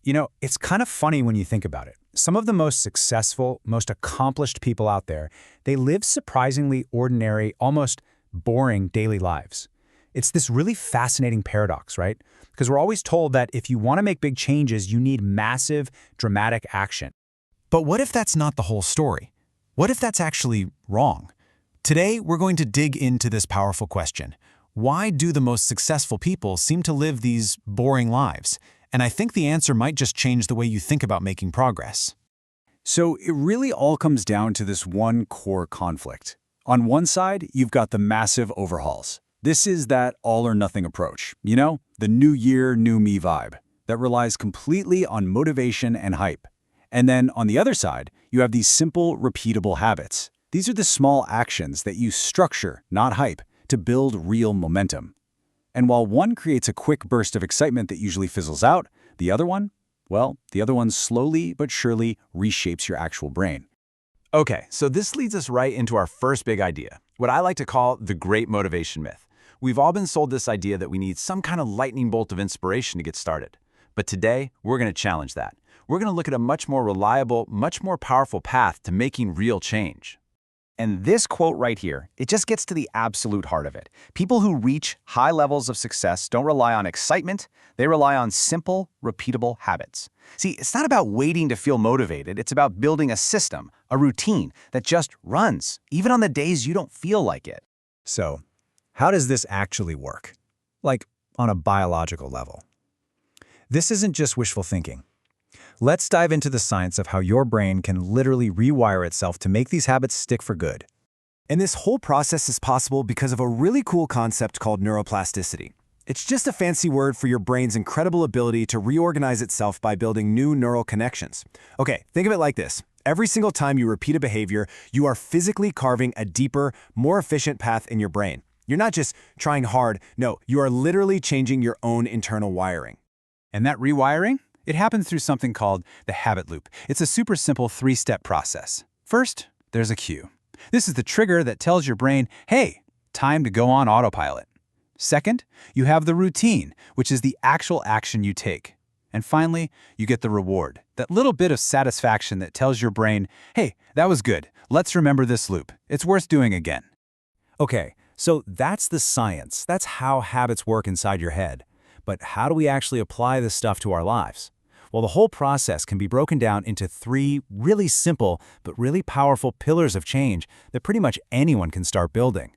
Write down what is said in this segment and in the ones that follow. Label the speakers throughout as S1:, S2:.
S1: It's kind of funny when you think about it. Some of the most successful, most accomplished people out there, they live surprisingly ordinary, almost boring daily lives. It's this really fascinating paradox, right? Because we're always told that if you want to make big changes, you need massive, dramatic action.
S2: But what if that's not the whole story? What if that's actually wrong? Today, we're going to dig into this powerful question. Why do the most successful people seem to live these boring lives? And I think the answer might just change the way you think about making progress.
S1: So it really all comes down to this one core conflict. On one side, you've got the massive overhauls. This is that all-or-nothing approach, the new year, new me vibe, that relies completely on motivation and hype. And then on the other side, you have these simple, repeatable habits. These are the small actions that use structure, not hype, to build real momentum. And while one creates a quick burst of excitement that usually fizzles out, the other one slowly but surely reshapes your actual brain.
S3: Okay, so this leads us right into our first big idea, what I like to call the great motivation myth. We've all been sold this idea that we need some kind of lightning bolt of inspiration to get started. But today, we're going to challenge that. We're going to look at a much more reliable, much more powerful path to making real change.
S4: And this quote right here, it just gets to the absolute heart of it. People who reach high levels of success don't rely on excitement, they rely on simple, repeatable habits. See, it's not about waiting to feel motivated, it's about building a system, a routine that just runs, even on the days you don't feel like it.
S1: So, how does this actually work? Like, on a biological level. This isn't just wishful thinking. Let's dive into the science of how your brain can literally rewire itself to make these habits stick for good.
S2: And this whole process is possible because of a really cool concept called neuroplasticity. It's just a fancy word for your brain's incredible ability to reorganize itself by building new neural connections. Okay, think of it like this. Every single time you repeat a behavior, you are physically carving a deeper, more efficient path in your brain. You're not just trying hard, no, you are literally changing your own internal wiring.
S1: And that rewiring? It happens through something called the habit loop. It's a super simple three-step process. First, there's a cue. This is the trigger that tells your brain, hey, time to go on autopilot. Second, you have the routine, which is the actual action you take. And finally, you get the reward, that little bit of satisfaction that tells your brain, hey, that was good. Let's remember this loop. It's worth doing again. Okay, so that's the science. That's how habits work inside your head. But how do we actually apply this stuff to our lives? Well, the whole process can be broken down into three really simple but really powerful pillars of change that pretty much anyone can start building.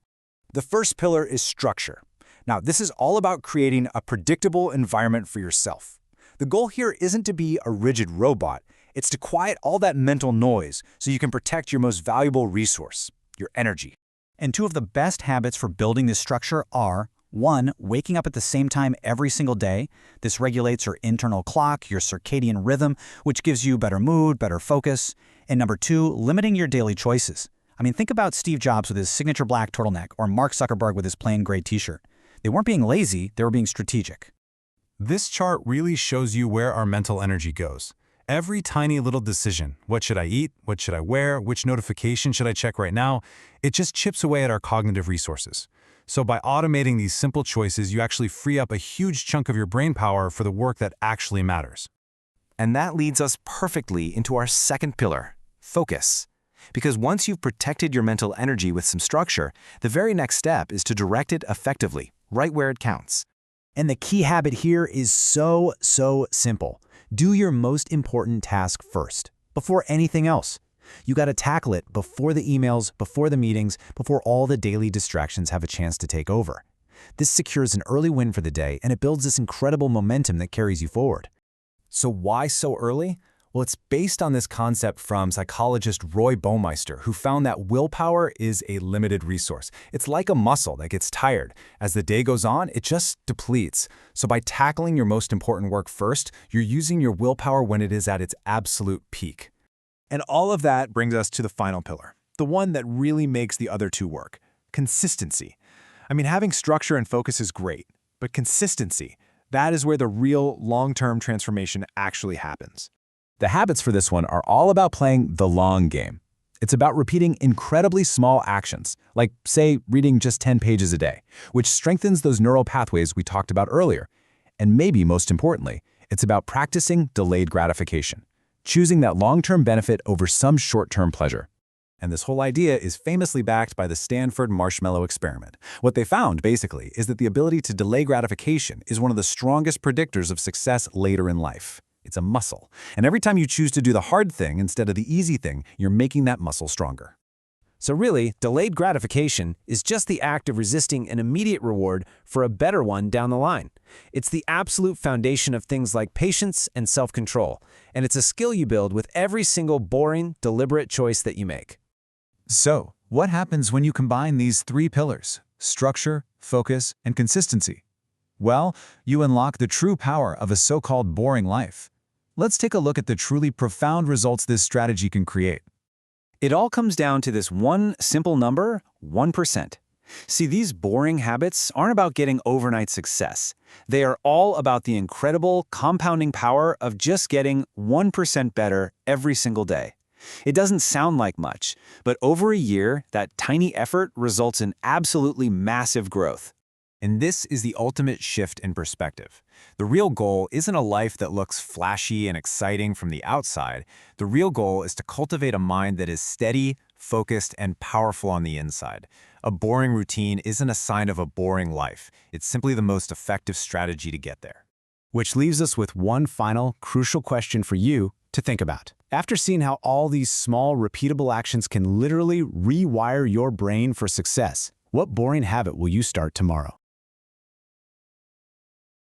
S1: The first pillar is structure. Now, this is all about creating a predictable environment for yourself. The goal here isn't to be a rigid robot. It's to quiet all that mental noise so you can protect your most valuable resource, your energy. And two of the best habits for building this structure are 1, waking up at the same time every single day. This regulates your internal clock, your circadian rhythm, which gives you better mood, better focus. And number 2, limiting your daily choices. Think about Steve Jobs with his signature black turtleneck or Mark Zuckerberg with his plain gray t-shirt. They weren't being lazy, they were being strategic.
S5: This chart really shows you where our mental energy goes. Every tiny little decision, what should I eat, what should I wear, which notification should I check right now, it just chips away at our cognitive resources. So by automating these simple choices, you actually free up a huge chunk of your brain power for the work that actually matters.
S4: And that leads us perfectly into our second pillar, focus. Because once you've protected your mental energy with some structure, the very next step is to direct it effectively, right where it counts.
S1: And the key habit here is so simple. Do your most important task first, before anything else. You got to tackle it before the emails, before the meetings, before all the daily distractions have a chance to take over. This secures an early win for the day, and it builds this incredible momentum that carries you forward. So why so early? Well, it's based on this concept from psychologist Roy Baumeister, who found that willpower is a limited resource. It's like a muscle that gets tired. As the day goes on, it just depletes. So by tackling your most important work first, you're using your willpower when it is at its absolute peak.
S2: And all of that brings us to the final pillar, the one that really makes the other two work, consistency. Having structure and focus is great, but consistency, that is where the real long-term transformation actually happens.
S1: The habits for this one are all about playing the long game. It's about repeating incredibly small actions, like, say, reading just 10 pages a day, which strengthens those neural pathways we talked about earlier. And maybe most importantly, It's about practicing delayed gratification, choosing that long-term benefit over some short-term pleasure. And this whole idea is famously backed by the Stanford marshmallow experiment. What they found, basically, is that the ability to delay gratification is one of the strongest predictors of success later in life. It's a muscle, and every time you choose to do the hard thing instead of the easy thing, you're making that muscle stronger.
S2: So really, delayed gratification is just the act of resisting an immediate reward for a better one down the line. It's the absolute foundation of things like patience and self-control, and it's a skill you build with every single boring, deliberate choice that you make.
S1: So, what happens when you combine these three pillars: structure, focus, and consistency? Well, you unlock the true power of a so-called boring life. Let's take a look at the truly profound results this strategy can create.
S4: It all comes down to this one simple number, 1%. See, these boring habits aren't about getting overnight success. They are all about the incredible compounding power of just getting 1% better every single day. It doesn't sound like much, but over a year, that tiny effort results in absolutely massive growth.
S1: And this is the ultimate shift in perspective. The real goal isn't a life that looks flashy and exciting from the outside. The real goal is to cultivate a mind that is steady, focused, and powerful on the inside. A boring routine isn't a sign of a boring life. It's simply the most effective strategy to get there.
S2: Which leaves us with one final, crucial question for you to think about. After seeing how all these small, repeatable actions can literally rewire your brain for success, what boring habit will you start tomorrow?